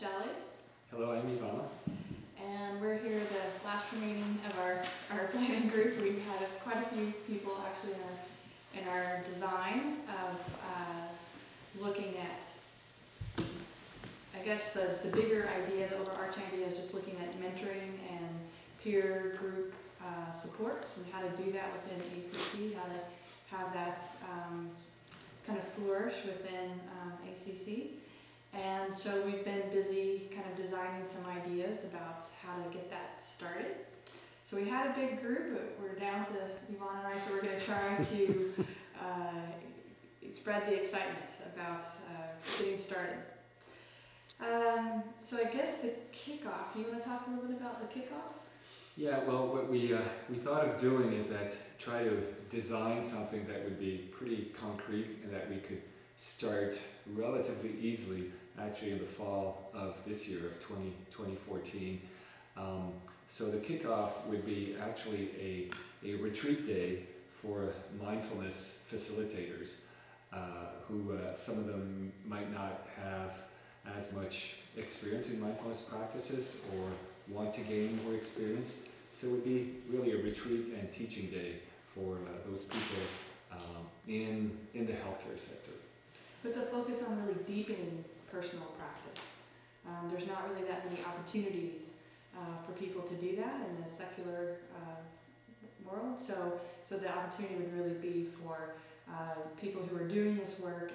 Shelley, Hello, I'm Ivana. and we're here the last remaining of our planning group. We've had quite a few people actually in our design of looking at, I guess the bigger idea, the overarching idea is just looking at mentoring and peer group supports and how to do that within ACC, how to have that kind of flourish within ACC. And so we've been busy kind of designing some ideas about how to get that started. So we had a big group, but we're down to Yvonne and I, so we're going to try to spread the excitement about getting started. So I guess the kickoff, you want to talk a little bit about the kickoff? Yeah, well, what we thought of doing is that try to design something that would be pretty concrete and that we could start relatively easily actually in the fall of this year of 2014. So the kickoff would be actually a retreat day for mindfulness facilitators who some of them might not have as much experience in mindfulness practices or want to gain more experience. So it would be really a retreat and teaching day for those people in the healthcare sector. With the focus on really deepening personal practice. There's not really that many opportunities for people to do that in the secular world. So the opportunity would really be for people who are doing this work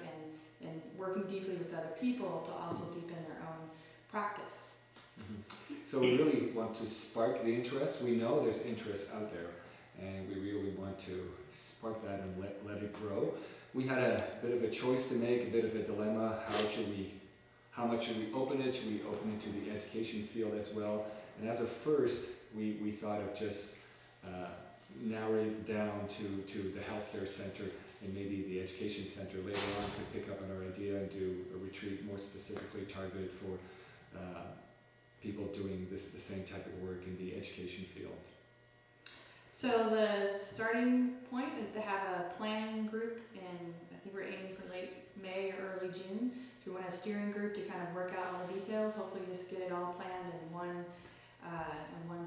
and working deeply with other people to also deepen their own practice. Mm-hmm. So we really want to spark the interest. We know there's interest out there, and we really want to spark that and let it grow. We had a bit of a choice to make, a bit of a dilemma. How much should we open it? Should we open it to the education field as well? And as a first, we thought of just narrowing it down to the healthcare center, and maybe the education center later on could pick up on our idea and do a retreat more specifically targeted for people doing the same type of work in the education field. So the starting point is to have a planning group in, I think we're aiming for late May or early June. We want a steering group to kind of work out all the details, hopefully just get it all planned in one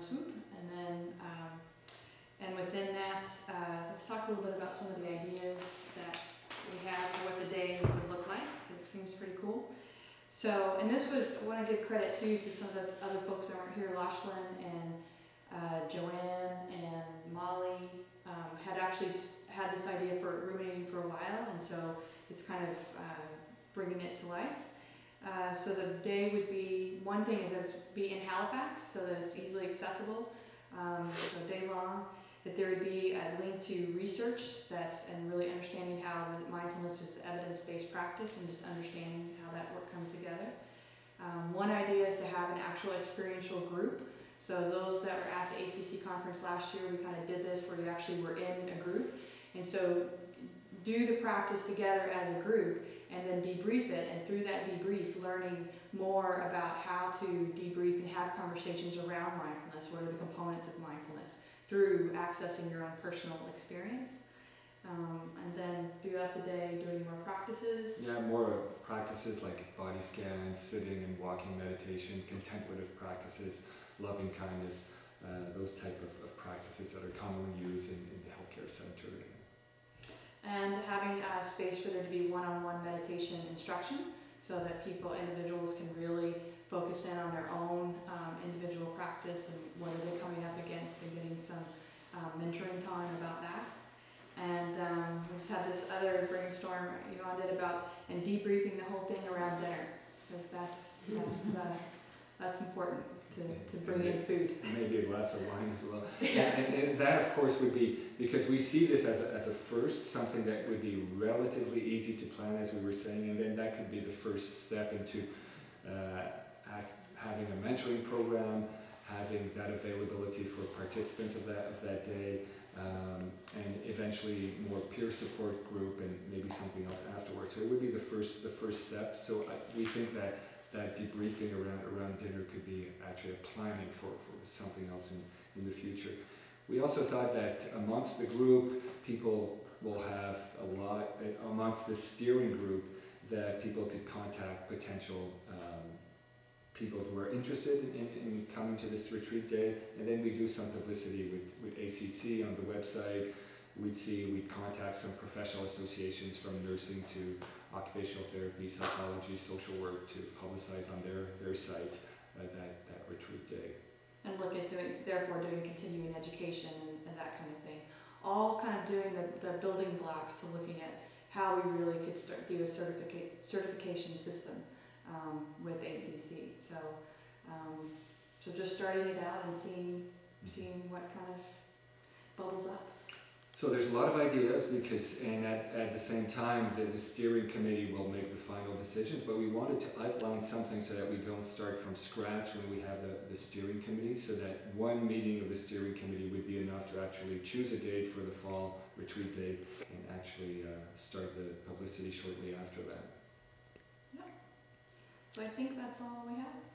swoop. And then, and within that, let's talk a little bit about some of the ideas that we have for what the day would look like. It seems pretty cool. So, and this was, I want to give credit too to some of the other folks that weren't here, Lachlan and Joanne and Molly had actually had this idea for ruminating for a while, and so it's kind of bringing it to life. So the day would be, one thing is that it's be in Halifax so that it's easily accessible, so day long, that there would be a link to research and really understanding how mindfulness is evidence-based practice and just understanding how that work comes together. One idea is to have an actual experiential group. So those that were at the ACC conference last year, we kind of did this where you actually were in a group. And so do the practice together as a group and then debrief it. And through that debrief, learning more about how to debrief and have conversations around mindfulness. What are the components of mindfulness through accessing your own personal experience. And then throughout the day, doing more practices. Yeah, more practices like body scans, sitting and walking meditation, contemplative practices, loving kindness, those type of practices that are commonly used in the healthcare center. And having a space for there to be one-on-one meditation instruction so that individuals can really focus in on their own individual practice and what are they coming up against and getting some mentoring time about that. And we just had this other brainstorm Yvonne did about and debriefing the whole thing around dinner, because that's important to bring in food. Maybe a glass of wine as well. Yeah. And that of course would be, because we see this as a first, something that would be relatively easy to plan, as we were saying, and then that could be the first step into having a mentoring program, having that availability for participants of that day, and eventually more peer support group and maybe something else afterwards. So it would be the first step. So we think that debriefing around dinner could be actually a planning for something else in the future. We also thought that amongst the group, people will have a lot, amongst the steering group, that people could contact potential people who are interested in coming to this retreat day, and then we do some publicity with ACC on the website. We'd contact some professional associations from nursing to occupational therapy, psychology, social work to publicize on their site that retreat day. And look at doing continuing education and that kind of thing. All kind of doing the building blocks to looking at how we really could start do a certification system with ACC. So just starting it out and seeing what kind of bubbles up. So there's a lot of ideas and at the same time the steering committee will make the final decisions, but we wanted to outline something so that we don't start from scratch when we have the steering committee, so that one meeting of the steering committee would be enough to actually choose a date for the fall retreat day and actually start the publicity shortly after that. So I think that's all we have.